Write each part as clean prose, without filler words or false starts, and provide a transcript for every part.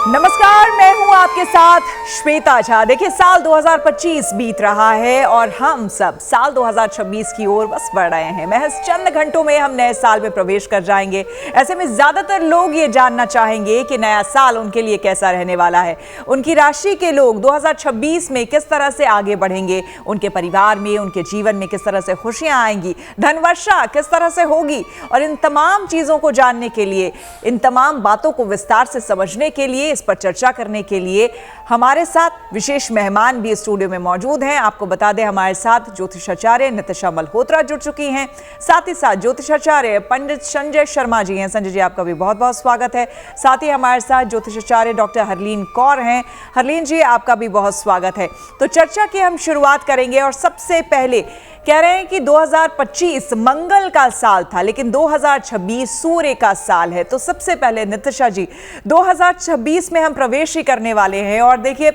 नमस्कार, मैं हूं आपके साथ श्वेता झा। देखिए, साल 2025 बीत रहा है और हम सब साल 2026 की ओर बस बढ़ रहे हैं। महज चंद घंटों में हम नए साल में प्रवेश कर जाएंगे। ऐसे में ज्यादातर लोग ये जानना चाहेंगे कि नया साल उनके लिए कैसा रहने वाला है। उनकी राशि के लोग 2026 में किस तरह से आगे बढ़ेंगे, उनके परिवार में, उनके जीवन में किस तरह से खुशियां आएंगी, धन वर्षा किस तरह से होगी। और इन तमाम चीजों को जानने के लिए, इन तमाम बातों को विस्तार से समझने के लिए, इस पर चर्चा करने के लिए हमारे साथ विशेष मेहमान भी स्टूडियो में मौजूद हैं। आपको बता दें, हमारे साथ ज्योतिषाचार्य नितिशा मल्होत्रा जुड़ चुकी हैं। साथ ही साथ ज्योतिषाचार्य पंडित संजय शर्मा जी हैं। संजय जी, आपका भी बहुत बहुत स्वागत है। साथ ही हमारे साथ ज्योतिषाचार्य डॉक्टर हरलीन कौर हैं। हरलीन जी, आपका भी बहुत स्वागत है। तो चर्चा की हम शुरुआत करेंगे और सबसे पहले कह रहे हैं कि 2025 मंगल का साल था, लेकिन 2026 सूर्य का साल है। तो सबसे पहले नितिशा जी, 2026 में हम प्रवेश ही करने वाले हैं और देखिए,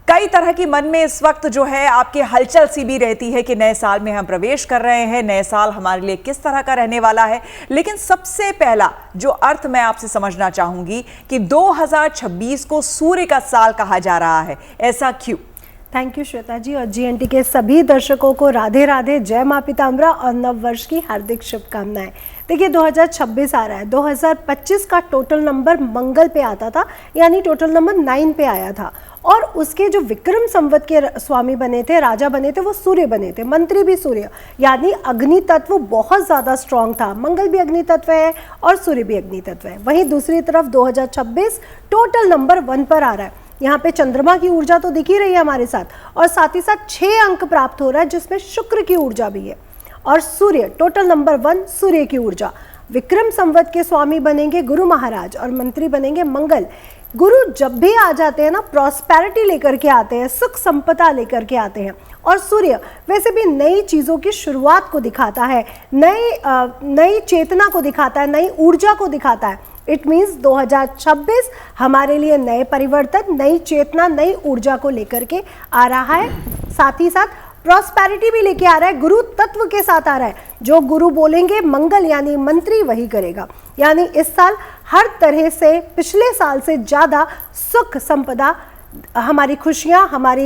कई तरह की मन में इस वक्त जो है आपके हलचल सी भी रहती है कि नए साल में हम प्रवेश कर रहे हैं, नए साल हमारे लिए किस तरह का रहने वाला है। लेकिन सबसे पहला जो अर्थ मैं आपसे समझना चाहूंगी कि 2026 को सूर्य का साल कहा जा रहा है, ऐसा क्यों? थैंक यू श्वेता जी, और जीएनटी के सभी दर्शकों को राधे राधे, जय मां पीताम्बरा और नव वर्ष की हार्दिक शुभकामनाएं। देखिए, 2026 आ रहा है। 2025 का टोटल नंबर मंगल पे आता था, यानी टोटल नंबर 9 पे आया था। और उसके जो विक्रम संवत के स्वामी बने थे, राजा बने थे, वो सूर्य बने थे, मंत्री भी सूर्य, यानी अग्नि तत्व बहुत ज़्यादा स्ट्रॉन्ग था। मंगल भी अग्नि तत्व है और सूर्य भी अग्नि तत्व है। वहीं दूसरी तरफ 2026 टोटल नंबर 1 पर आ रहा है। यहाँ पे चंद्रमा की ऊर्जा तो दिख ही रही है हमारे साथ, और साथ ही साथ 6 अंक प्राप्त हो रहा है, जिसमें शुक्र की ऊर्जा भी है। और सूर्य टोटल नंबर 1, सूर्य की ऊर्जा। विक्रम संवत के स्वामी बनेंगे गुरु महाराज और मंत्री बनेंगे मंगल। गुरु जब भी आ जाते हैं ना, प्रॉस्पेरिटी लेकर के आते हैं, सुख संपदा लेकर के आते हैं। और सूर्य वैसे भी नई चीज़ों की शुरुआत को दिखाता है, नई चेतना को दिखाता है, नई ऊर्जा को दिखाता है। इट मीन्स 2026 हमारे लिए नए परिवर्तन, नई चेतना, नई ऊर्जा को लेकर के आ रहा है। साथ ही साथ प्रॉस्पेरिटी भी लेके आ रहा है, गुरु तत्व के साथ आ रहा है। जो गुरु बोलेंगे, मंगल यानी मंत्री वही करेगा। यानी इस साल हर तरह से पिछले साल से ज़्यादा सुख संपदा, हमारी खुशियाँ, हमारी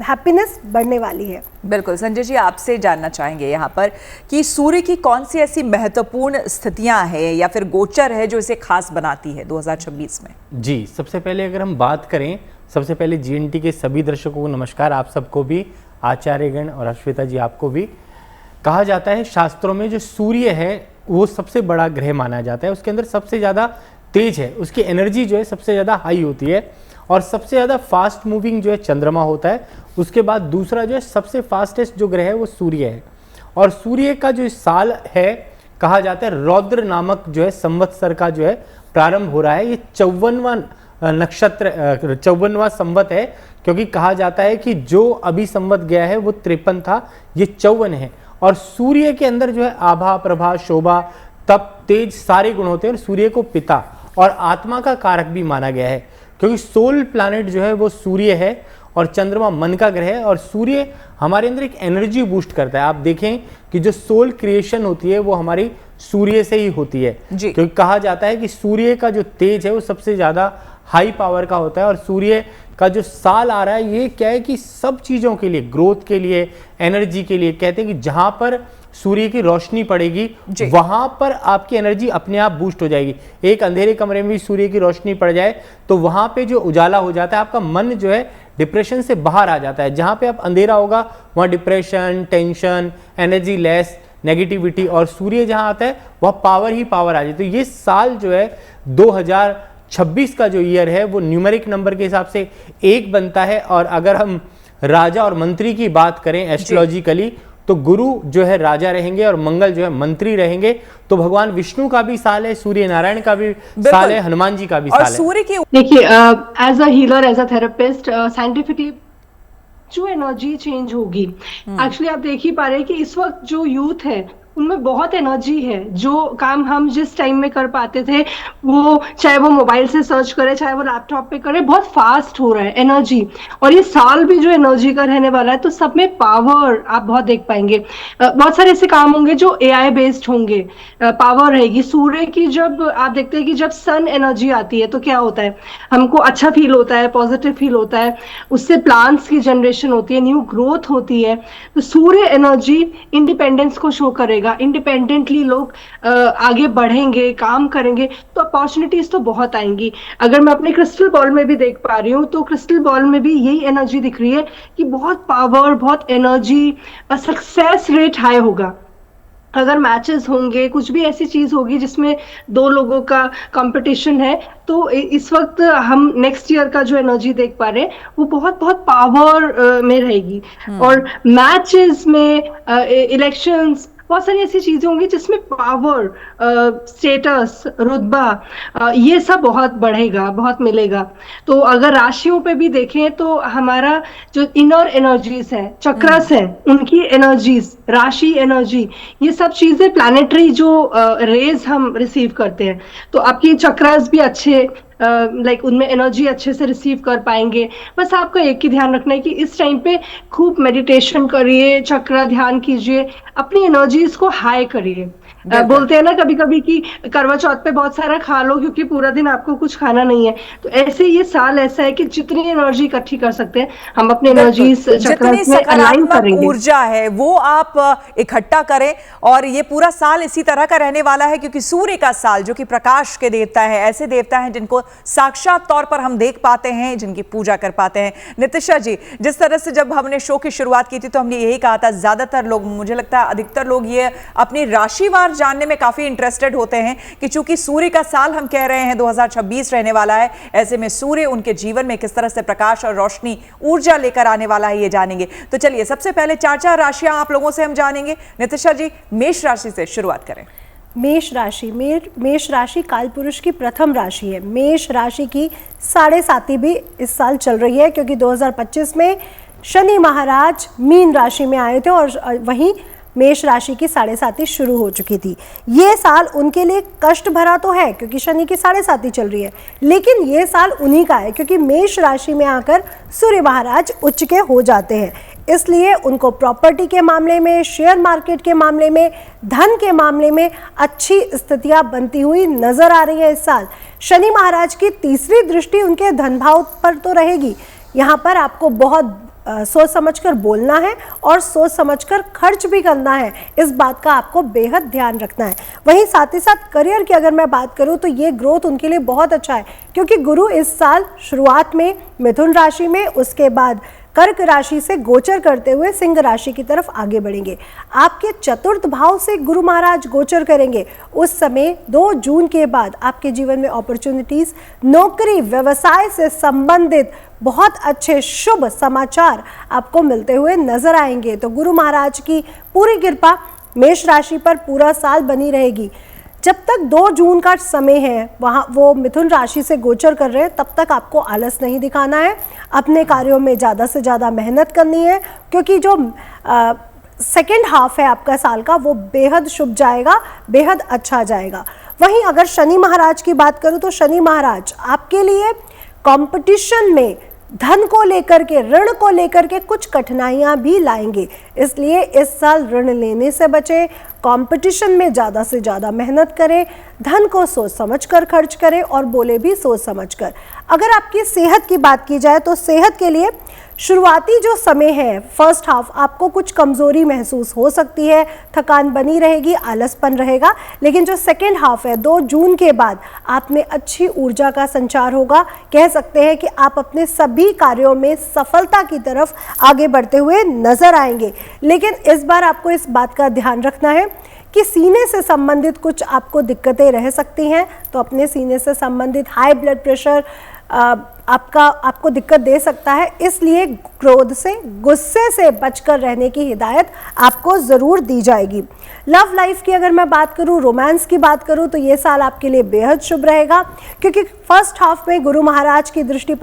हैप्पीनेस बढ़ने वाली है। बिल्कुल। संजय जी, आपसे जानना चाहेंगे यहाँ पर कि सूर्य की कौन सी ऐसी महत्वपूर्ण स्थितियाँ हैं या फिर गोचर है जो इसे खास बनाती है 2026 में? जी, सबसे पहले अगर हम बात करें, सबसे पहले जीएनटी के सभी दर्शकों को नमस्कार, आप सबको भी, आचार्यगण और श्वेता जी आपको भी। कहा जाता है शास्त्रों में जो सूर्य है वो सबसे बड़ा ग्रह माना जाता है, उसके अंदर सबसे ज़्यादा तेज है, उसकी एनर्जी जो है सबसे ज़्यादा हाई होती है। और सबसे ज़्यादा फास्ट मूविंग जो है चंद्रमा होता है। उसके बाद दूसरा जो है सबसे फास्टेस्ट जो ग्रह है वो सूर्य है। और सूर्य का जो साल है, कहा जाता है रौद्र नामक जो है संवत्सर का जो है प्रारंभ हो रहा है। ये 54वां नक्षत्र, 54वां संवत है, क्योंकि कहा जाता है कि जो अभी संवत गया है वो 53 था, ये 54 है। और सूर्य के अंदर जो है आभा, प्रभा, शोभा, तप, तेज सारे गुण होते हैं। और सूर्य को पिता और आत्मा का कारक भी माना गया है, क्योंकि सोल प्लैनेट जो है वो सूर्य है और चंद्रमा मन का ग्रह है। और सूर्य हमारे अंदर एक एनर्जी बूस्ट करता है। आप देखें कि जो सोल क्रिएशन होती है वो हमारी सूर्य से ही होती है, क्योंकि कहा जाता है कि सूर्य का जो तेज है वो सबसे ज़्यादा हाई पावर का होता है। और सूर्य का जो साल आ रहा है, ये क्या है कि सब चीज़ों के लिए, ग्रोथ के लिए, एनर्जी के लिए, कहते हैं कि जहाँ पर सूर्य की रोशनी पड़ेगी वहां पर आपकी एनर्जी अपने आप बूस्ट हो जाएगी। एक अंधेरे कमरे में भी सूर्य की रोशनी पड़ जाए तो वहां पे जो उजाला हो जाता है, आपका मन जो है डिप्रेशन से बाहर आ जाता है। जहां पे आप अंधेरा होगा वहां depression, tension, energy less, negativity. और सूर्य जहां आता है वह पावर ही पावर आ जाती है। तो ये साल जो है 2026 का जो ईयर है वो न्यूमेरिक नंबर के हिसाब से 1 बनता है। और अगर हम राजा और मंत्री की बात करें एस्ट्रोलॉजिकली, तो गुरु जो है राजा रहेंगे और मंगल जो है मंत्री रहेंगे। तो भगवान विष्णु का भी साल है, सूर्य नारायण का भी साल है, हनुमान जी का भी साल है। सूर्य की देखिए, as a healer, as a therapist, scientifically जो एनर्जी चेंज होगी, एक्चुअली आप देख ही पा रहे हैं कि इस वक्त जो यूथ है उनमें बहुत एनर्जी है। जो काम हम जिस टाइम में कर पाते थे, वो चाहे वो मोबाइल से सर्च करे, चाहे वो लैपटॉप पे करे, बहुत फास्ट हो रहा है एनर्जी। और ये साल भी जो एनर्जी का रहने वाला है, तो सब में पावर आप बहुत देख पाएंगे। बहुत सारे ऐसे काम होंगे जो एआई बेस्ड होंगे, पावर रहेगी सूर्य की। जब आप देखते हैं कि जब सन एनर्जी आती है तो क्या होता है, हमको अच्छा फील होता है, पॉजिटिव फील होता है, उससे प्लांट्स की जनरेशन होती है, न्यू ग्रोथ होती है। तो सूर्य एनर्जी इंडिपेंडेंस को शो करेगा, इंडिपेंडेंटली लोग आगे बढ़ेंगे, काम करेंगे, तो अपॉर्चुनिटीज तो बहुत आएंगी। अगर मैं अपने क्रिस्टल बॉल में भी देख पा रही हूँ, तो क्रिस्टल बॉल में भी यही एनर्जी दिख रही है कि बहुत पावर, बहुत एनर्जी, सक्सेस रेट हाई होगा। अगर मैचेस होंगे, कुछ भी ऐसी चीज होगी जिसमें दो लोगों का कंपटीशन है, तो इस वक्त हम नेक्स्ट ईयर का जो एनर्जी देख पा रहे हैं वो बहुत बहुत पावर में रहेगी। और मैचेस में, इलेक्शंस, बहुत सारी ऐसी चीजें होंगी जिसमें पावर, स्टेटस, रुतबा, ये सब बहुत बढ़ेगा, बहुत मिलेगा। तो अगर राशियों पे भी देखें तो हमारा जो इनर एनर्जीज है, चक्रस है, उनकी एनर्जीज, राशि एनर्जी, ये सब चीजें प्लानिटरी जो रेज हम रिसीव करते हैं, तो आपकी चक्रस भी अच्छे, लाइक उनमें एनर्जी अच्छे से रिसीव कर पाएंगे। बस आपको एक ही ध्यान रखना है कि इस टाइम पे खूब मेडिटेशन करिए, चक्र ध्यान कीजिए, अपनी एनर्जीज को हाई करिए। बोलते हैं ना कभी कभी कि करवा चौथ पे बहुत सारा खा लो क्योंकि पूरा दिन आपको कुछ खाना नहीं है। तो ऐसे ये साल ऐसा है कि जितनी एनर्जी इकट्ठी कर सकते हैं हम अपनी एनर्जीज जितनी सकारात्मक ऊर्जा है वो आप इकट्ठा करें। और ये पूरा साल इसी तरह का रहने वाला है, क्योंकि सूर्य का साल जो कि प्रकाश के देवता है, ऐसे देवता हैं जिनको साक्षात तौर पर हम देख पाते हैं, जिनकी पूजा कर पाते हैं। नितिशा जी, जिस तरह से जब हमने शो की शुरुआत की थी तो हमने यही कहा था, ज्यादातर लोग, मुझे लगता है अधिकतर लोग ये अपनी राशिवार जानने में काफी इंटरेस्टेड होते हैं कि चूंकि सूर्य का साल हम कह रहे हैं 2026 रहने वाला है, ऐसे में सूर्य उनके जीवन में किस तरह से प्रकाश और रोशनी, ऊर्जा लेकर आने वाला है, ये जानेंगे। तो चलिए सबसे पहले 4 राशियां आप लोगों से हम जानेंगे। नितिशा जी, मेष राशि से शुरुआत करें। मेष राशि, मेष राशि कालपुरुष की प्रथम राशि है। मेष राशि की 7.5 भी इस साल चल रही है, क्योंकि 2025 में शनि महाराज मीन राशि में आए थे और वहीं मेष राशि की 7.5 शुरू हो चुकी थी। ये साल उनके लिए कष्ट भरा तो है क्योंकि शनि की 7.5 चल रही है, लेकिन ये साल उन्हीं का है क्योंकि मेष राशि में आकर सूर्य महाराज उच्च के हो जाते हैं। इसलिए उनको प्रॉपर्टी के मामले में, शेयर मार्केट के मामले में, धन के मामले में अच्छी स्थितियां बनती हुई नजर आ रही है। इस साल शनि महाराज की तीसरी दृष्टि उनके धन भाव पर तो रहेगी। यहाँ पर आपको बहुत सोच समझकर बोलना है और सोच समझकर खर्च भी करना है, इस बात का आपको बेहद ध्यान रखना है। वहीं साथ ही साथ करियर की अगर मैं बात करूं तो ये ग्रोथ उनके लिए बहुत अच्छा है, क्योंकि गुरु इस साल शुरुआत में मिथुन राशि में, उसके बाद कर्क राशि से गोचर करते हुए सिंह राशि की तरफ आगे बढ़ेंगे। आपके चतुर्थ भाव से गुरु महाराज गोचर करेंगे। उस समय 2 जून के बाद आपके जीवन में अपॉर्चुनिटीज, नौकरी, व्यवसाय से संबंधित बहुत अच्छे शुभ समाचार आपको मिलते हुए नजर आएंगे। तो गुरु महाराज की पूरी कृपा मेष राशि पर पूरा साल बनी रहेगी। जब तक 2 जून का समय है, वहाँ वो मिथुन राशि से गोचर कर रहे हैं, तब तक आपको आलस नहीं दिखाना है, अपने कार्यों में ज़्यादा से ज़्यादा मेहनत करनी है, क्योंकि जो सेकेंड हाफ है आपका साल का वो बेहद शुभ जाएगा, बेहद अच्छा जाएगा। वहीं अगर शनि महाराज की बात करूँ तो शनि महाराज आपके लिए कंपटीशन में धन को लेकर के, ऋण को लेकर के कुछ कठिनाइयां भी लाएंगे। इसलिए इस साल ऋण लेने से बचें, कंपटीशन में ज़्यादा से ज़्यादा मेहनत करें, धन को सोच समझकर खर्च करें और बोले भी सोच समझकर। अगर आपकी सेहत की बात की जाए तो सेहत के लिए शुरुआती जो समय है, फर्स्ट हाफ, आपको कुछ कमज़ोरी महसूस हो सकती है, थकान बनी रहेगी, आलसपन रहेगा, लेकिन जो सेकेंड हाफ है 2 जून के बाद आप में अच्छी ऊर्जा का संचार होगा। कह सकते हैं कि आप अपने सभी कार्यों में सफलता की तरफ आगे बढ़ते हुए नजर आएंगे। लेकिन इस बार आपको इस बात का ध्यान रखना है कि सीने से संबंधित कुछ आपको दिक्कतें रह सकती हैं, तो अपने सीने से संबंधित हाई ब्लड प्रेशर, आपको दिक्कत दे सकता है, इसलिए क्रोध से, गुस्से से बचकर रहने की हिदायत आपको ज़रूर दी जाएगी। लव लाइफ की अगर मैं बात करूं, रोमांस की बात करूं, तो ये साल आपके लिए बेहद शुभ रहेगा, क्योंकि फर्स्ट हाफ में गुरु महाराज की दृष्टि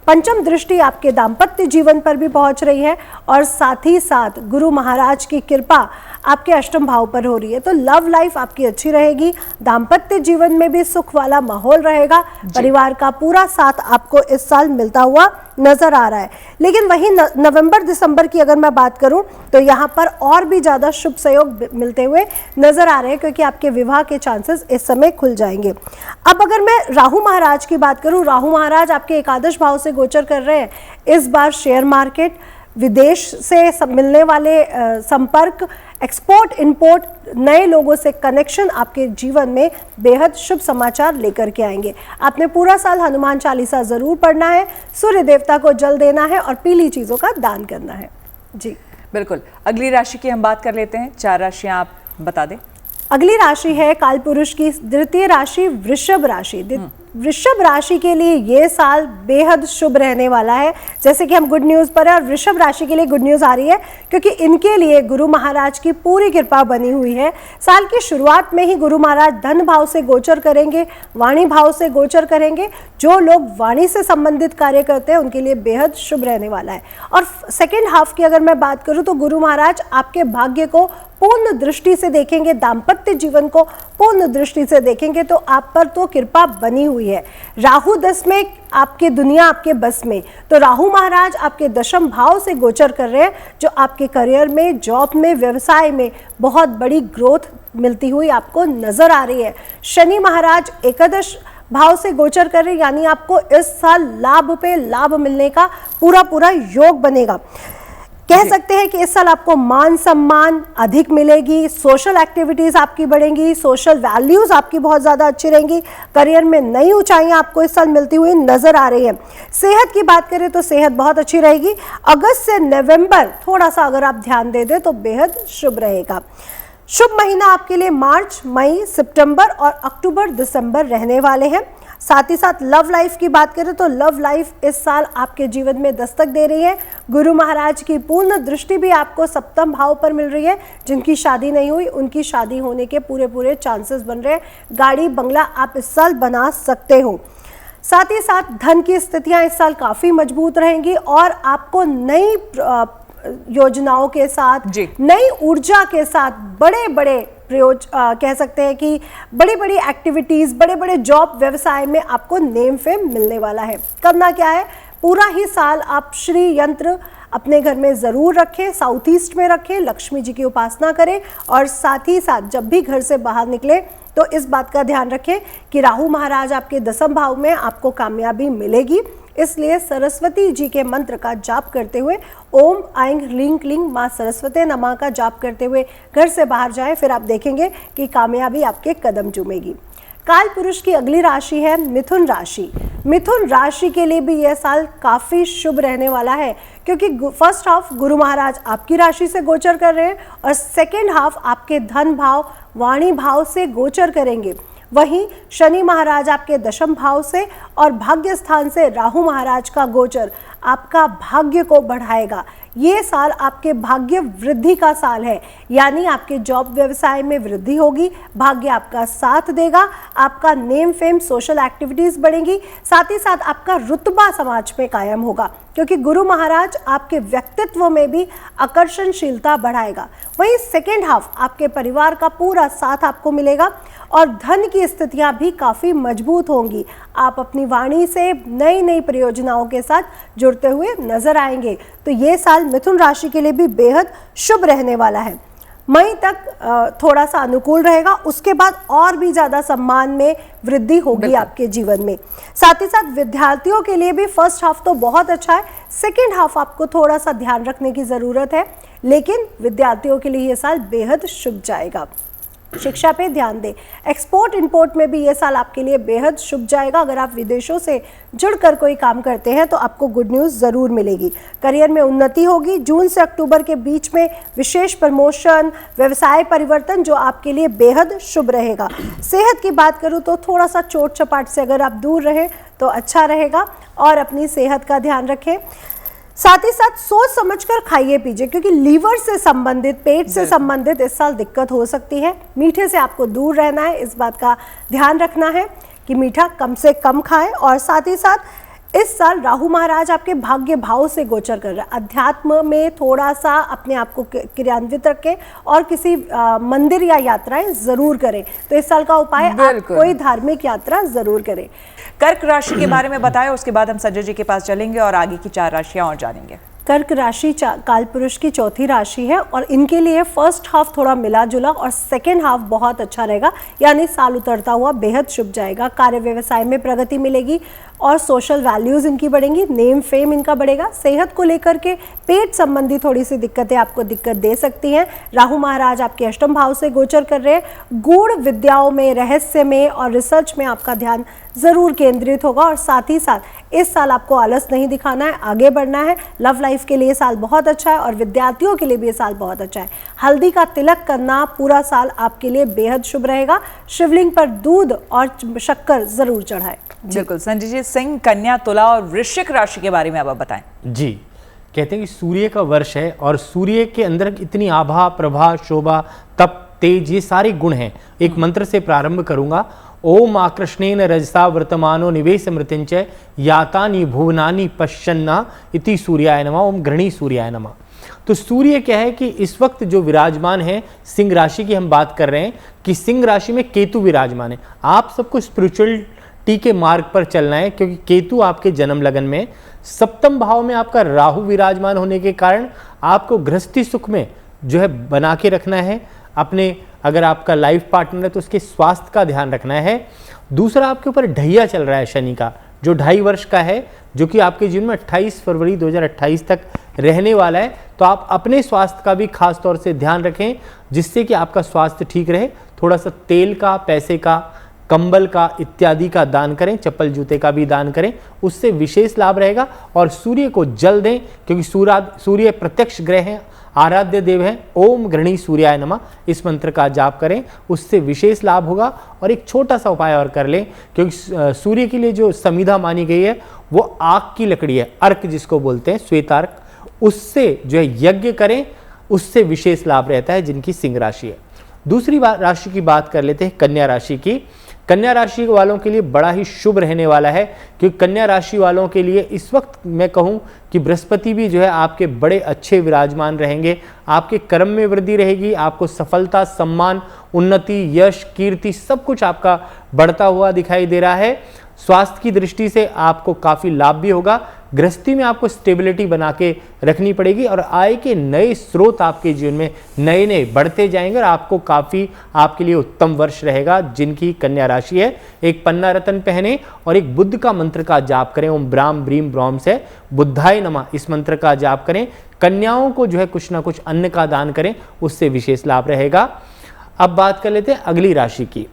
पंचम दृष्टि आपके दाम्पत्य जीवन पर भी पहुंच रही है, और साथ ही साथ गुरु महाराज की कृपा आपके अष्टम भाव पर हो रही है। तो लव लाइफ आपकी अच्छी रहेगी, दाम्पत्य जीवन में भी सुख वाला माहौल रहेगा, परिवार का पूरा साथ आपको इस साल मिलता हुआ नजर आ रहा है। लेकिन वही नवंबर दिसंबर की अगर मैं बात करूं, तो यहाँ पर और भी ज़्यादा शुभ सहयोग मिलते हुए नजर आ रहे हैं, क्योंकि आपके विवाह के चांसेस इस समय खुल जाएंगे। अब अगर मैं राहु महाराज की बात करूं, राहु महाराज आपके एकादश भाव से गोचर कर रहे हैं। इस बार शेयर मार्केट, विदेश से मिलने वाले संपर्क, एक्सपोर्ट इंपोर्ट, नए लोगों से कनेक्शन आपके जीवन में बेहद शुभ समाचार लेकर के आएंगे। आपने पूरा साल हनुमान चालीसा जरूर पढ़ना है, सूर्य देवता को जल देना है और पीली चीजों का दान करना है। जी बिल्कुल। अगली राशि की हम बात कर लेते हैं, 4 राशियां आप बता दें। अगली राशि है काल पुरुष की द्वितीय राशि वृषभ राशि। वृषभ राशि के लिए ये साल बेहद शुभ रहने वाला है। जैसे कि हम गुड न्यूज़ पर है, और वृषभ राशि के लिए गुड न्यूज़ आ रही है, क्योंकि इनके लिए गुरु महाराज की पूरी कृपा बनी हुई है। साल की शुरुआत में ही गुरु महाराज धन भाव से गोचर करेंगे, वाणी भाव से गोचर करेंगे। जो लोग वाणी से संबंधित कार्य करते हैं उनके लिए बेहद शुभ रहने वाला है। और सेकेंड हाफ की अगर मैं बात करूँ, तो गुरु महाराज आपके भाग्य को पूर्ण दृष्टि से देखेंगे, दाम्पत्य जीवन को पूर्ण दृष्टि से देखेंगे, तो आप पर तो कृपा बनी हुई है। राहु 10 में, आपके दुनिया आपके बस में, तो राहु महाराज आपके दशम भाव से गोचर कर रहे हैं, जो आपके करियर में, जॉब में, व्यवसाय में बहुत बड़ी ग्रोथ मिलती हुई आपको नजर आ रही है। शनि महाराज एकादश भाव से गोचर कर रहे हैं, यानी आपको इस साल लाभ पे लाभ मिलने का पूरा योग बनेगा। कह सकते हैं कि इस साल आपको मान सम्मान अधिक मिलेगी, सोशल एक्टिविटीज आपकी बढ़ेंगी, सोशल वैल्यूज आपकी बहुत ज़्यादा अच्छी रहेंगी, करियर में नई ऊंचाइयां आपको इस साल मिलती हुई नजर आ रही है। सेहत की बात करें तो सेहत बहुत अच्छी रहेगी। अगस्त से नवंबर थोड़ा सा अगर आप ध्यान दे दें तो बेहद शुभ रहेगा। शुभ महीना आपके लिए मार्च, मई, सितंबर और अक्टूबर, दिसंबर रहने वाले हैं। साथ ही साथ लव लाइफ की बात करें तो लव लाइफ इस साल आपके जीवन में दस्तक दे रही है। गुरु महाराज की पूर्ण दृष्टि भी आपको सप्तम भाव पर मिल रही है। जिनकी शादी नहीं हुई उनकी शादी होने के पूरे चांसेस बन रहे हैं। गाड़ी बंगला आप इस साल बना सकते हो। साथ ही साथ धन की स्थितियां इस साल काफ़ी मजबूत रहेंगी, और आपको नई योजनाओं के साथ, नई ऊर्जा के साथ बड़े कह सकते हैं कि बड़ी एक्टिविटीज, बड़े जॉब व्यवसाय में आपको नेम फेम मिलने वाला है। करना क्या है, पूरा ही साल आप श्री यंत्र अपने घर में ज़रूर रखें, साउथ ईस्ट में रखें, लक्ष्मी जी की उपासना करें, और साथ ही साथ जब भी घर से बाहर निकले तो इस बात का ध्यान रखें कि राहु महाराज आपके दसम भाव में, आपको कामयाबी मिलेगी। इसलिए सरस्वती जी के मंत्र का जाप करते हुए, ओम ऐं ह्रीं क्लीं माँ सरस्वती नमः का जाप करते हुए घर से बाहर जाएं, फिर आप देखेंगे कि कामयाबी आपके कदम चूमेगी। काल पुरुष की अगली राशि है मिथुन राशि। मिथुन राशि के लिए भी यह साल काफ़ी शुभ रहने वाला है, क्योंकि फर्स्ट हाफ गुरु महाराज आपकी राशि से गोचर कर रहे हैं, और सेकेंड हाफ आपके धन भाव, वाणी भाव से गोचर करेंगे। वहीं शनि महाराज आपके दशम भाव से और भाग्य स्थान से राहु महाराज का गोचर आपका भाग्य को बढ़ाएगा। ये साल आपके भाग्य वृद्धि का साल है, यानी आपके जॉब व्यवसाय में वृद्धि होगी, भाग्य आपका साथ देगा, आपका नेम फेम, सोशल एक्टिविटीज बढ़ेंगी, साथ ही साथ आपका रुतबा समाज में कायम होगा, क्योंकि गुरु महाराज आपके व्यक्तित्व में भी आकर्षणशीलता बढ़ाएगा। वहीं सेकेंड हाफ आपके परिवार का पूरा साथ आपको मिलेगा, और धन की स्थितियां भी काफ़ी मजबूत होंगी। आप अपनी वाणी से नई परियोजनाओं के साथ जुड़ते हुए नजर आएंगे। तो ये साल मिथुन राशि के लिए भी बेहद शुभ रहने वाला है। मई तक थोड़ा सा अनुकूल रहेगा, उसके बाद और भी ज़्यादा सम्मान में वृद्धि होगी आपके जीवन में। साथ ही साथ विद्यार्थियों के लिए भी फर्स्ट हाफ तो बहुत अच्छा है, सेकेंड हाफ आपको थोड़ा सा ध्यान रखने की ज़रूरत है, लेकिन विद्यार्थियों के लिए ये साल बेहद शुभ जाएगा। शिक्षा पे ध्यान दें। एक्सपोर्ट इंपोर्ट में भी ये साल आपके लिए बेहद शुभ जाएगा। अगर आप विदेशों से जुड़कर कोई काम करते हैं तो आपको गुड न्यूज़ ज़रूर मिलेगी। करियर में उन्नति होगी। जून से अक्टूबर के बीच में विशेष प्रमोशन, व्यवसाय परिवर्तन जो आपके लिए बेहद शुभ रहेगा। सेहत की बात करूँ तो थोड़ा सा चोट चपाट से अगर आप दूर रहें तो अच्छा रहेगा। और अपनी सेहत का ध्यान रखें। साथ ही साथ सोच समझकर खाइए पीजिए, क्योंकि लीवर से संबंधित, पेट से संबंधित इस साल दिक्कत हो सकती है। मीठे से आपको दूर रहना है, इस बात का ध्यान रखना है कि मीठा कम से कम खाएं। और साथ ही साथ इस साल राहु महाराज आपके भाग्य भाव से गोचर कर रहे हैं। अध्यात्म में थोड़ा सा अपने आप को क्रियान्वित रखें और किसी मंदिर या यात्राएं जरूर करें। तो इस साल का उपाय, आप कोई धार्मिक यात्रा जरूर करें। कर्क राशि के बारे में बताएं, उसके बाद हम संजय जी के पास चलेंगे और आगे की 4 राशियां और जानेंगे। कर्क राशि कालपुरुष की चौथी राशि है और इनके लिए फर्स्ट हाफ थोड़ा मिला जुला और सेकेंड हाफ बहुत अच्छा रहेगा, यानी साल उतरता हुआ बेहद शुभ जाएगा। कार्य व्यवसाय में प्रगति मिलेगी और सोशल वैल्यूज इनकी बढ़ेंगी, नेम फेम इनका बढ़ेगा। सेहत को लेकर के पेट संबंधी थोड़ी सी दिक्कतें आपको दिक्कत दे सकती हैं। राहु महाराज आपके अष्टम भाव से गोचर कर रहे हैं। गूढ़ विद्याओं में, रहस्य में और रिसर्च में आपका ध्यान जरूर केंद्रित होगा। और साथ ही साथ इस साल आपको आलस नहीं दिखाना है, आगे बढ़ना है। लव लाइफ के लिए साल बहुत अच्छा है और विद्यार्थियों के लिए भी ये साल बहुत अच्छा है। हल्दी का तिलक करना पूरा साल आपके लिए बेहद शुभ रहेगा। शिवलिंग पर दूध और शक्कर जरूर चढ़ाएं। बिल्कुल। संजय जी, सिंह, कन्या, तुला और वृश्चिक राशि के बारे में अब आप बताएं। जी, कहते हैं कि सूर्य का वर्ष है और सूर्य के अंदर इतनी आभा, प्रभा, शोभा, तप, तेज, ये सारे गुण हैं। एक मंत्र से प्रारंभ करूंगा। ओम आकृष्णेन रजसा वर्तमानो निवेश मृत्युंच यातानि भुवनानि पश्यन्ना इति सूर्याय नमः। ओम घृणी सूर्याय नमः। तो सूर्य क्या है कि इस वक्त जो विराजमान है, सिंह राशि की हम बात कर रहे हैं कि सिंह राशि में केतु विराजमान है। आप सबको स्पिरिचुअलिटी के मार्ग पर चलना है, क्योंकि केतु आपके जन्म लगन में, सप्तम भाव में आपका राहु विराजमान होने के कारण आपको गृहस्थी सुख में जो है बना के रखना है। अपने, अगर आपका लाइफ पार्टनर है तो उसके स्वास्थ्य का ध्यान रखना है। दूसरा, आपके ऊपर ढैया चल रहा है शनि का, जो 2.5 वर्ष का है, जो कि आपके जीवन में 28 फरवरी 2028 तक रहने वाला है। तो आप अपने स्वास्थ्य का भी खास तौर से ध्यान रखें, जिससे कि आपका स्वास्थ्य ठीक रहे। थोड़ा सा तेल का, पैसे का, कंबल का इत्यादि का दान करें, चप्पल जूते का भी दान करें, उससे विशेष लाभ रहेगा। और सूर्य को जल दें, क्योंकि सूर्य प्रत्यक्ष ग्रह है, आराध्य देव है। ओम घृणी सूर्याय नमः, इस मंत्र का जाप करें, उससे विशेष लाभ होगा। और एक छोटा सा उपाय और कर लें, क्योंकि सूर्य के लिए जो समिधा मानी गई है वो आग की लकड़ी है, अर्क जिसको बोलते हैं, श्वेतार्क, उससे जो है यज्ञ करें, उससे विशेष लाभ रहता है जिनकी सिंह राशि है। दूसरी राशि की बात कर लेते हैं, कन्या राशि की। कन्या राशि वालों के लिए बड़ा ही शुभ रहने वाला है, क्योंकि कन्या राशि वालों के लिए इस वक्त मैं कहूं कि बृहस्पति भी जो है आपके बड़े अच्छे विराजमान रहेंगे। आपके कर्म में वृद्धि रहेगी, आपको सफलता, सम्मान, उन्नति, यश, कीर्ति सब कुछ आपका बढ़ता हुआ दिखाई दे रहा है। स्वास्थ्य की दृष्टि से आपको काफ़ी लाभ भी होगा। गृहस्थी में आपको स्टेबिलिटी बना के रखनी पड़ेगी और आय के नए स्रोत आपके जीवन में नए नए बढ़ते जाएंगे और आपको काफ़ी, आपके लिए उत्तम वर्ष रहेगा। जिनकी कन्या राशि है, एक पन्ना रत्न पहने और एक बुद्ध का मंत्र का जाप करें। ओम ब्राम ब्रीम ब्रॉम से बुद्धाय नमः, इस मंत्र का जाप करें। कन्याओं को जो है कुछ ना कुछ अन्न का दान करें, उससे विशेष लाभ रहेगा। अब बात कर लेते हैं अगली राशि की।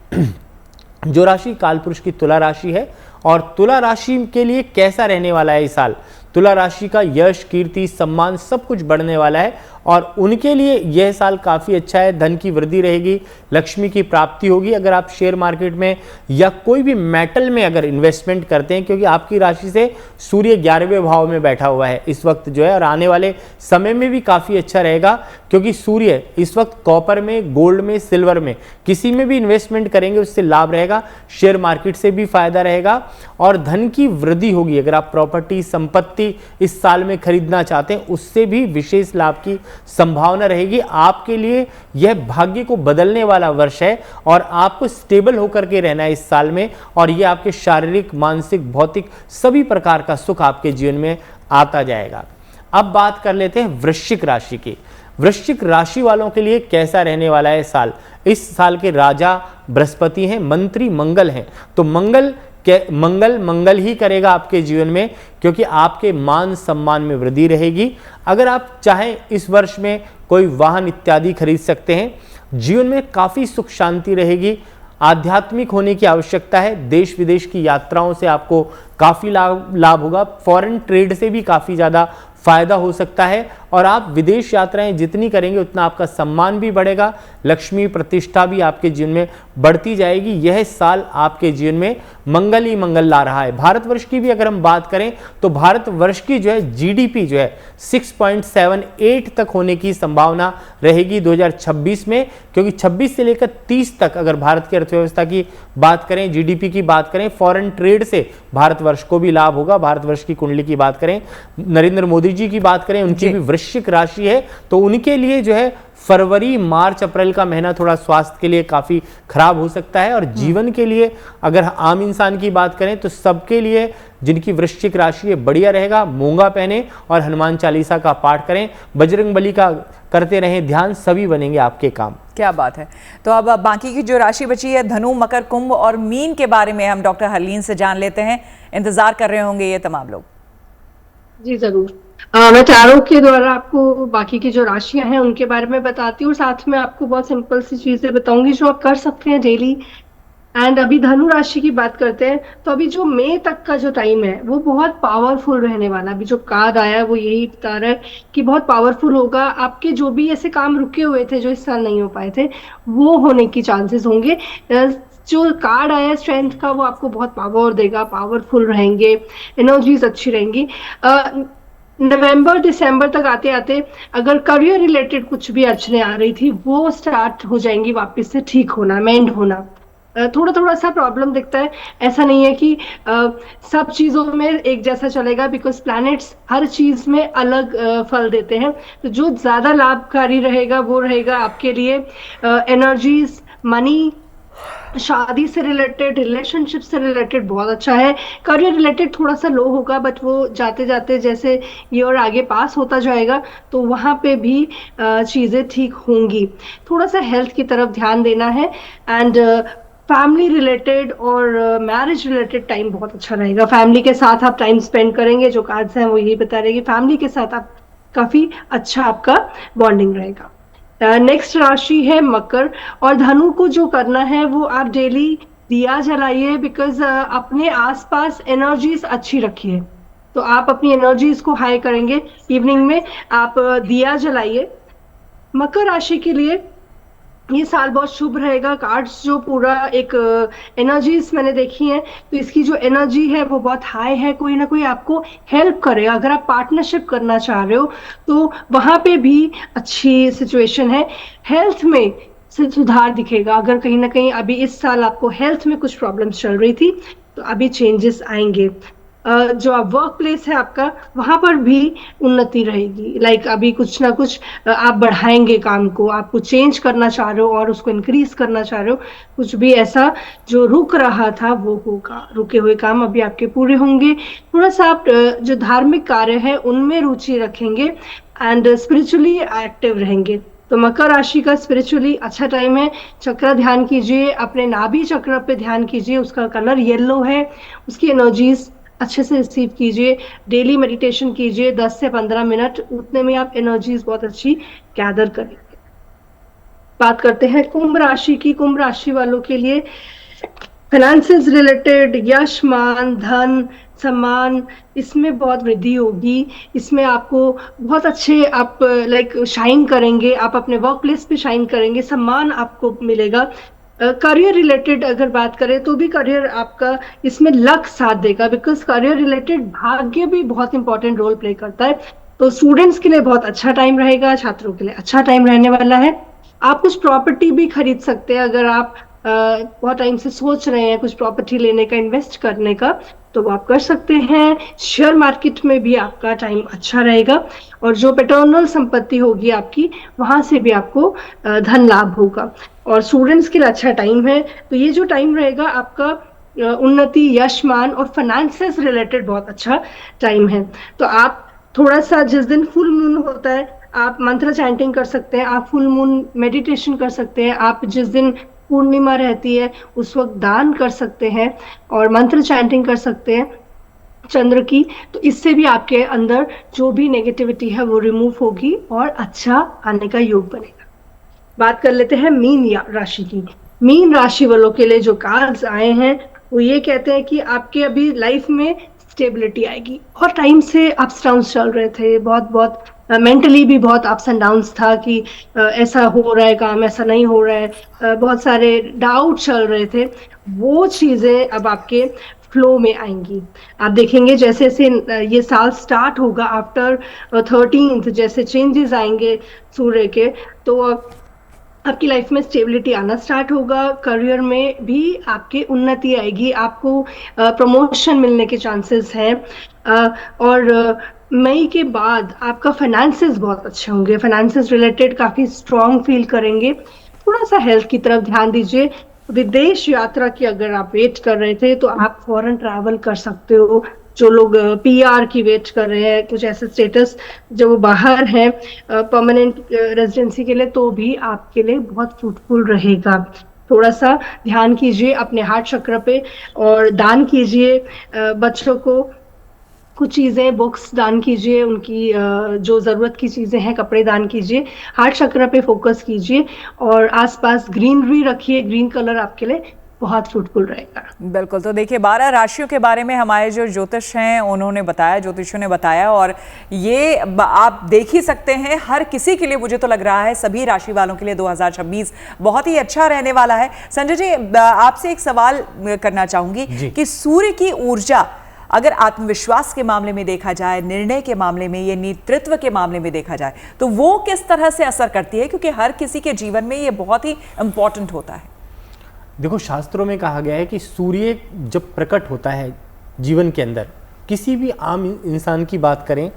जो राशि कालपुरुष की तुला राशि है, और तुला राशि के लिए कैसा रहने वाला है इस साल। तुला राशि का यश, कीर्ति, सम्मान सब कुछ बढ़ने वाला है और उनके लिए यह साल काफ़ी अच्छा है। धन की वृद्धि रहेगी, लक्ष्मी की प्राप्ति होगी। अगर आप शेयर मार्केट में या कोई भी मेटल में अगर इन्वेस्टमेंट करते हैं, क्योंकि आपकी राशि से सूर्य 11वें भाव में बैठा हुआ है इस वक्त जो है, और आने वाले समय में भी काफ़ी अच्छा रहेगा, क्योंकि सूर्य इस वक्त कॉपर में, गोल्ड में, सिल्वर में किसी में भी इन्वेस्टमेंट करेंगे उससे लाभ रहेगा। शेयर मार्केट से भी फायदा रहेगा और धन की वृद्धि होगी। अगर आप प्रॉपर्टी, संपत्ति इस साल में खरीदना चाहते हैं, उससे भी विशेष लाभ की संभावना रहेगी। आपके लिए यह भाग्य को बदलने वाला वर्ष है और आपको स्टेबल होकर के रहना है इस साल में, और यह आपके शारीरिक, मानसिक, भौतिक सभी प्रकार का सुख आपके जीवन में आता जाएगा। अब बात कर लेते हैं वृश्चिक राशि की। वृश्चिक राशि वालों के लिए कैसा रहने वाला है साल। इस साल के राजा बृहस्पति हैं, मंत्री मंगल हैं, तो मंगल ही करेगा आपके जीवन में, क्योंकि आपके मान सम्मान में वृद्धि रहेगी। अगर आप चाहें इस वर्ष में कोई वाहन इत्यादि खरीद सकते हैं। जीवन में काफ़ी सुख शांति रहेगी। आध्यात्मिक होने की आवश्यकता है। देश विदेश की यात्राओं से आपको काफ़ी लाभ होगा। फॉरेन ट्रेड से भी काफ़ी ज़्यादा फायदा हो सकता है और आप विदेश यात्राएं जितनी करेंगे उतना आपका सम्मान भी बढ़ेगा, लक्ष्मी प्रतिष्ठा भी आपके जीवन में बढ़ती जाएगी। यह साल आपके जीवन में मंगल ही मंगल ला रहा है। भारतवर्ष की भी अगर हम बात करें तो भारतवर्ष की जो है जीडीपी जो है 6.78 तक होने की संभावना रहेगी 2026 में, क्योंकि 26 से लेकर 30 तक अगर भारत की अर्थव्यवस्था की बात करें, जीडीपी की बात करें, फॉरेन ट्रेड से भारतवर्ष को भी लाभ होगा। भारतवर्ष की कुंडली की बात करें, नरेंद्र मोदी जी की बात करें, उनकी भी वृश्चिक राशि है, तो उनके लिए जो है फरवरी मार्च अप्रैल का महीना थोड़ा स्वास्थ्य के लिए काफी खराब हो सकता है। और जीवन के लिए अगर आम इंसान की बात करें तो सबके लिए जिनकी वृश्चिक राशि है बढ़िया रहेगा। मूंगा पहने और हनुमान चालीसा का पाठ करें, बजरंग बली का करते रहें ध्यान, सभी बनेंगे आपके काम। क्या बात है। तो अब बाकी की जो राशि बची है धनु, मकर, कुंभ और मीन के बारे में हम डॉक्टर हरलीन से जान लेते हैं। इंतजार कर रहे होंगे ये तमाम लोग। जी जरूर। मैं चारों के द्वारा आपको बाकी की जो राशियां हैं उनके बारे में बताती हूँ, और साथ में आपको बहुत सिंपल सी चीजें बताऊंगी जो आप कर सकते हैं डेली। एंड अभी धनु राशि की बात करते हैं, तो अभी जो मई तक का जो टाइम है वो बहुत पावरफुल रहने वाला। अभी जो कार्ड आया है वो यही बता रहा है कि बहुत पावरफुल होगा। आपके जो भी ऐसे काम रुके हुए थे जो इस साल नहीं हो पाए थे वो होने की चांसेस होंगे। जो कार्ड आया स्ट्रेंथ का वो आपको बहुत पावर देगा, पावरफुल रहेंगे, एनर्जीज अच्छी रहेंगी। नवंबर दिसंबर तक आते आते अगर करियर रिलेटेड कुछ भी अड़चने आ रही थी वो स्टार्ट हो जाएंगी वापस से ठीक होना, मेंड होना। थोड़ा थोड़ा सा प्रॉब्लम दिखता है, ऐसा नहीं है कि सब चीजों में एक जैसा चलेगा, बिकॉज प्लैनेट्स हर चीज में अलग फल देते हैं। तो जो ज्यादा लाभकारी रहेगा वो रहेगा आपके लिए एनर्जीज, मनी, शादी से रिलेटेड, रिलेशनशिप से रिलेटेड बहुत अच्छा है। करियर रिलेटेड थोड़ा सा लो होगा, बट वो जाते जाते जैसे ईयर आगे पास होता जाएगा तो वहाँ पे भी चीज़ें ठीक होंगी। थोड़ा सा हेल्थ की तरफ ध्यान देना है। एंड फैमिली रिलेटेड और मैरिज रिलेटेड टाइम बहुत अच्छा रहेगा। फैमिली के साथ आप टाइम स्पेंड करेंगे, जो कार्ड्स हैं वो यही बता रहे हैं कि फैमिली के साथ आप काफ़ी अच्छा आपका बॉन्डिंग रहेगा। नेक्स्ट राशि है मकर, और धनु को जो करना है वो आप डेली दिया जलाइए, बिकॉज अपने आसपास एनर्जीज अच्छी रखिए। तो आप अपनी एनर्जीज को हाई करेंगे। इवनिंग में आप दिया जलाइए। मकर राशि के लिए ये साल बहुत शुभ रहेगा। कार्ड्स जो पूरा एक एनर्जीज मैंने देखी हैं, तो इसकी जो एनर्जी है वो बहुत हाई है। कोई ना कोई आपको हेल्प करेगा। अगर आप पार्टनरशिप करना चाह रहे हो तो वहाँ पे भी अच्छी सिचुएशन है। हेल्थ में सुधार दिखेगा। अगर कहीं ना कहीं अभी इस साल आपको हेल्थ में कुछ प्रॉब्लम्स चल रही थी तो अभी चेंजेस आएंगे। जो आप वर्क प्लेस है आपका वहाँ पर भी उन्नति रहेगी। लाइक अभी कुछ ना कुछ आप बढ़ाएंगे काम को, आप कुछ चेंज करना चाह रहे हो और उसको इंक्रीज करना चाह रहे हो। कुछ भी ऐसा जो रुक रहा था वो होगा। रुके हुए काम अभी आपके पूरे होंगे। थोड़ा सा आप जो धार्मिक कार्य है उनमें रुचि रखेंगे एंड स्पिरिचुअली एक्टिव रहेंगे। तो मकर राशि का स्पिरिचुअली अच्छा टाइम है। चक्र ध्यान कीजिए, अपने नाभि चक्र पे ध्यान कीजिए, उसका कलर येलो है, उसकी एनर्जीज अच्छे से रिसीव कीजिए। डेली मेडिटेशन कीजिए 10 से 15 मिनट, उतने में आप एनर्जीज बहुत अच्छी गैदर करेंगे। बात करते हैं कुंभ राशि की। कुंभ राशि वालों के लिए फाइनेंसेस रिलेटेड यश, मान, धन, सम्मान, इसमें बहुत वृद्धि होगी। इसमें आपको बहुत अच्छे आप लाइक शाइन करेंगे, आप अपने वर्क प्लेस पे शाइन करेंगे, सम्मान आपको मिलेगा। करियर रिलेटेड अगर बात करें तो भी करियर आपका इसमें लक साथ देगा, बिकॉज करियर रिलेटेड भाग्य भी बहुत इंपॉर्टेंट रोल प्ले करता है। तो स्टूडेंट्स के लिए बहुत अच्छा टाइम रहेगा, छात्रों के लिए अच्छा टाइम रहने वाला है। आप कुछ प्रॉपर्टी भी खरीद सकते हैं। अगर आप बहुत टाइम से सोच रहे हैं कुछ प्रॉपर्टी लेने का, इन्वेस्ट करने का, तो वो आप कर सकते हैं। शेयर मार्केट में भी आपका टाइम अच्छा रहेगा और जो पैटर्नल संपत्ति होगी आपकी वहां से भी आपको धन लाभ होगा। और स्टूडेंट्स के लिए अच्छा टाइम है। तो ये जो टाइम रहेगा आपका उन्नति, यश, मान और फाइनेंसेस रिलेटेड बहुत अच्छा टाइम है। तो आप थोड़ा सा जिस दिन फुल मून होता है आप मंत्र चैंटिंग कर सकते हैं, आप फुल मून मेडिटेशन कर सकते हैं, आप जिस दिन पूर्णिमा रहती है उस वक्त दान कर सकते हैं और मंत्र चैंटिंग कर सकते हैं चंद्र की। तो इससे भी आपके अंदर जो भी नेगेटिविटी है वो रिमूव होगी और अच्छा आने का योग बनेगा। बात कर लेते हैं मीन राशि की। मीन राशि वालों के लिए जो कार्ड्स आए हैं वो ये कहते हैं कि आपके अभी लाइफ में स्टेबिलिटी आएगी। और टाइम से अप्स डाउन्स चल रहे थे, बहुत मेंटली भी बहुत अप्स एंड डाउन्स था कि ऐसा हो रहा है काम, ऐसा नहीं हो रहा है, बहुत सारे डाउट चल रहे थे। वो चीजें अब आपके फ्लो में आएंगी। आप देखेंगे जैसे जैसे ये साल स्टार्ट होगा, आफ्टर 13th जैसे चेंजेस आएंगे सूर्य के, तो आपकी लाइफ में स्टेबिलिटी आना स्टार्ट होगा, करियर में भी आपके उन्नति आएगी, आपको प्रमोशन मिलने के चांसेस हैं। और मई के बाद आपका फाइनेंसेस बहुत अच्छे होंगे, फाइनेंसेस रिलेटेड काफी स्ट्रांग फील करेंगे। थोड़ा सा हेल्थ की तरफ ध्यान दीजिए। विदेश यात्रा की अगर आप वेट कर रहे थे तो आप फॉरेन ट्रैवल कर सकते हो। जो लोग पीआर की वेट कर रहे हैं, कुछ ऐसे स्टेटस जो वो बाहर हैं परमानेंट रेजिडेंसी के लिए, तो भी आपके लिए बहुत फ्रूटफुल रहेगा। थोड़ा सा ध्यान कीजिए अपने हार्ट चक्र पे और दान कीजिए बच्चों को कुछ चीजें, बुक्स दान कीजिए, उनकी जो जरूरत की चीजें हैं, कपड़े दान कीजिए, हार्ट चक्र पे फोकस कीजिए और आसपास ग्रीनरी रखिए। ग्रीन कलर आपके लिए बहुत फ्रूटफुल रहेगा। बिल्कुल। तो देखिए 12 राशियों के बारे में हमारे जो ज्योतिष हैं उन्होंने बताया, ज्योतिषियों ने बताया, और ये आप देख ही सकते हैं हर किसी के लिए, मुझे तो लग रहा है सभी राशि वालों के लिए 2026 बहुत ही अच्छा रहने वाला है। संजय जी, आपसे एक सवाल करना चाहूंगी कि सूर्य की ऊर्जा अगर आत्मविश्वास के मामले में देखा जाए, निर्णय के मामले में, ये नेतृत्व के मामले में देखा जाए, तो वो किस तरह से असर करती है, क्योंकि हर किसी के जीवन में ये बहुत ही इंपॉर्टेंट होता है। देखो, शास्त्रों में कहा गया है कि सूर्य जब प्रकट होता है जीवन के अंदर, किसी भी आम इंसान की बात करें,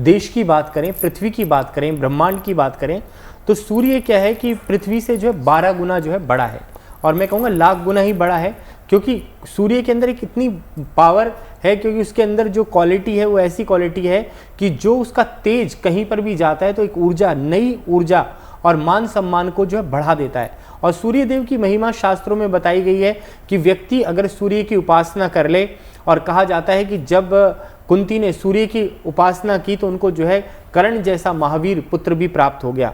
देश की बात करें, पृथ्वी की बात करें, ब्रह्मांड की बात करें, तो सूर्य क्या है कि पृथ्वी से जो है 12 गुना जो है बड़ा है, और मैं कहूँगा लाख गुना ही बड़ा है, क्योंकि सूर्य के अंदर एक इतनी पावर है, क्योंकि उसके अंदर जो क्वालिटी है वो ऐसी क्वालिटी है कि जो उसका तेज कहीं पर भी जाता है तो एक ऊर्जा, नई ऊर्जा और मान सम्मान को जो है बढ़ा देता है। और सूर्य देव की महिमा शास्त्रों में बताई गई है कि व्यक्ति अगर सूर्य की उपासना कर ले, और कहा जाता है कि जब कुंती ने सूर्य की उपासना की तो उनको जो है कर्ण जैसा महावीर पुत्र भी प्राप्त हो गया।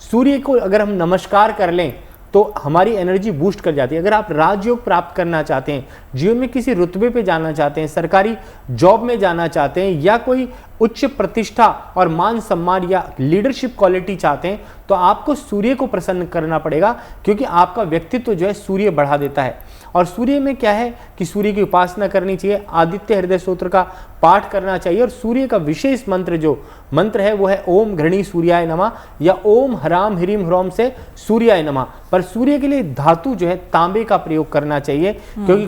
सूर्य को अगर हम नमस्कार कर लें तो हमारी एनर्जी बूस्ट कर जाती है। अगर आप राजयोग प्राप्त करना चाहते हैं, जीवन में किसी रुतबे पे जाना चाहते हैं, सरकारी जॉब में जाना चाहते हैं, या कोई उच्च प्रतिष्ठा और मान सम्मान या लीडरशिप क्वालिटी चाहते हैं, तो आपको सूर्य को प्रसन्न करना पड़ेगा, क्योंकि आपका व्यक्तित्व जो है सूर्य बढ़ा देता है। और सूर्य में क्या है कि सूर्य की उपासना करनी चाहिए, आदित्य हृदय स्तोत्र का पाठ करना चाहिए, और सूर्य का विशेष मंत्र जो मंत्र है वो है ओम घृणी सूर्याय नमः या ओम हराम ह्रीम ह्रोम से सूर्याय नमः। पर सूर्य के लिए धातु जो है तांबे का प्रयोग करना चाहिए, क्योंकि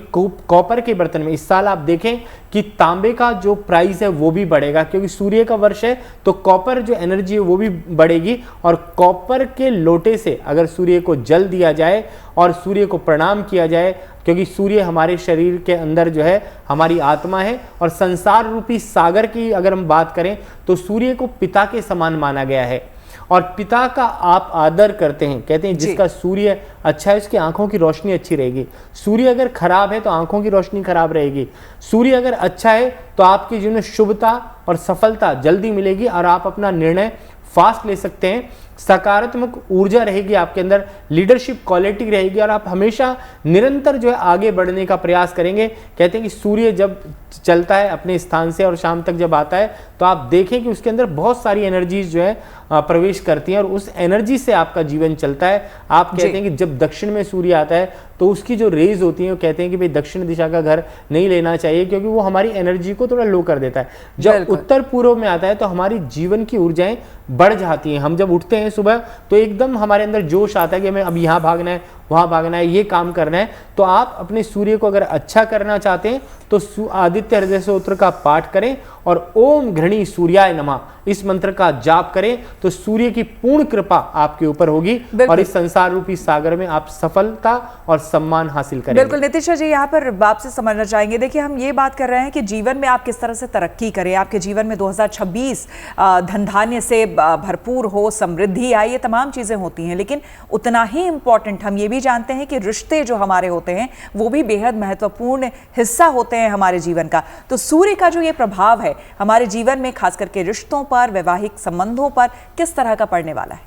कॉपर के बर्तन में इस साल आप देखें कि तांबे का जो प्राइस है वो भी बढ़ेगा, क्योंकि सूर्य का वर्ष है, तो कॉपर जो एनर्जी है वो भी बढ़ेगी। और कॉपर के लोटे से अगर सूर्य को जल दिया जाए और सूर्य को प्रणाम किया जाए, क्योंकि सूर्य हमारे शरीर के अंदर जो है हमारी आत्मा है, और संसार रूपी सागर की अगर हम बात करें तो सूर्य को पिता के समान माना गया है। और पिता का आप आदर करते हैं, कहते हैं जिसका सूर्य अच्छा है उसकी आंखों की रोशनी अच्छी रहेगी। सूर्य अगर खराब है तो आंखों की रोशनी खराब रहेगी। सूर्य अगर अच्छा है तो आपके जीवन में शुभता और सफलता जल्दी मिलेगी, और आप अपना निर्णय फास्ट ले सकते हैं। सकारात्मक ऊर्जा रहेगी आपके अंदर, लीडरशिप क्वालिटी रहेगी, और आप हमेशा निरंतर जो है आगे बढ़ने का प्रयास करेंगे। कहते हैं कि सूर्य जब चलता है अपने स्थान से और शाम तक जब आता है तो आप देखें कि उसके अंदर बहुत सारी एनर्जीज जो है प्रवेश करती हैं, और उस एनर्जी से आपका जीवन चलता है। आप कहते हैं कि जब दक्षिण में सूर्य आता है तो उसकी जो रेज होती हैं वो कहते हैं कि भाई दक्षिण दिशा का घर नहीं लेना चाहिए, क्योंकि वो हमारी एनर्जी को थोड़ा लो कर देता है। जब उत्तर पूर्व में आता है तो हमारी जीवन की ऊर्जाएं बढ़ जाती हैं। हम जब उठते हैं सुबह तो एकदम हमारे अंदर जोश आता है कि हमें अब यहाँ भागना है, वहाँ भागना है, ये काम करना है। तो आप अपने सूर्य को अगर अच्छा करना चाहते हैं तो आदित्य हृदय स्तोत्र का पाठ करें और ओम घृणी सूर्याय नमः इस मंत्र का जाप करें, तो सूर्य की पूर्ण कृपा आपके ऊपर होगी और इस संसार रूपी सागर में आप सफलता और सम्मान हासिल करेंगे। बिल्कुल नितिशा जी, यहाँ पर आपसे समझना चाहेंगे, देखिए हम ये बात कर रहे हैं कि जीवन में आप किस तरह से तरक्की करें, आपके जीवन में 2026 धन धान्य से भरपूर हो, समृद्धि आए, ये तमाम चीजें होती हैं, लेकिन उतना ही इंपॉर्टेंट हम ये भी जानते हैं कि रिश्ते जो हमारे होते हैं वो भी बेहद महत्वपूर्ण हिस्सा होते हैं हमारे जीवन का। तो सूर्य का जो ये प्रभाव है हमारे जीवन में खास करके रिश्तों पर, वैवाहिक संबंधों पर किस तरह का पड़ने वाला है?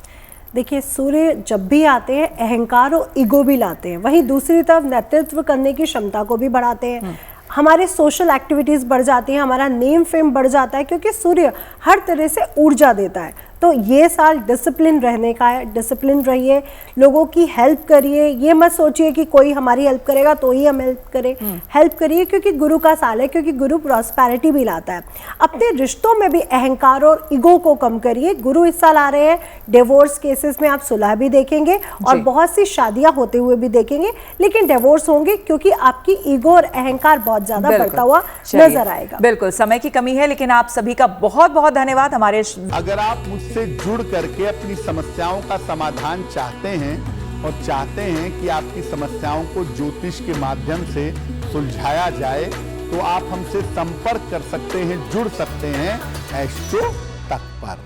देखिए, सूर्य जब भी आते हैं अहंकार और ईगो भी लाते हैं, वहीं दूसरी तरफ नेतृत्व करने की क्षमता को भी बढ़ाते हैं। हमारे सोशल एक्टिविटीज़ बढ़ जाती हैं, हमारा नेम फेम बढ़ जाता है, क्योंकि सूर्य हर तरह से ऊर्जा देता है। तो ये साल डिसिप्लिन रहने का है, डिसिप्लिन रहिए, लोगों की हेल्प करिए, ये मत सोचिए कि कोई हमारी हेल्प करेगा तो ही हम हेल्प करें, हेल्प करिए, क्योंकि गुरु का साल है, क्योंकि गुरु प्रॉस्पेरिटी भी लाता है। अपने रिश्तों में भी अहंकार और ईगो को कम करिए, गुरु इस साल आ रहे हैं, डिवोर्स केसेस में आप सुलह भी देखेंगे और बहुत सी शादियां होते हुए भी देखेंगे, लेकिन डिवोर्स होंगे क्योंकि आपकी ईगो और अहंकार बहुत ज्यादा बढ़ता हुआ नजर आएगा। बिल्कुल, समय की कमी है, लेकिन आप सभी का बहुत बहुत धन्यवाद। हमारे अगर आप मुझसे जुड़ करके अपनी समस्याओं का समाधान चाहते हैं और चाहते हैं कि आपकी समस्याओं को ज्योतिष के माध्यम से सुलझाया जाए, तो आप हमसे संपर्क कर सकते हैं, जुड़ सकते हैं एस्ट्रो तक पर।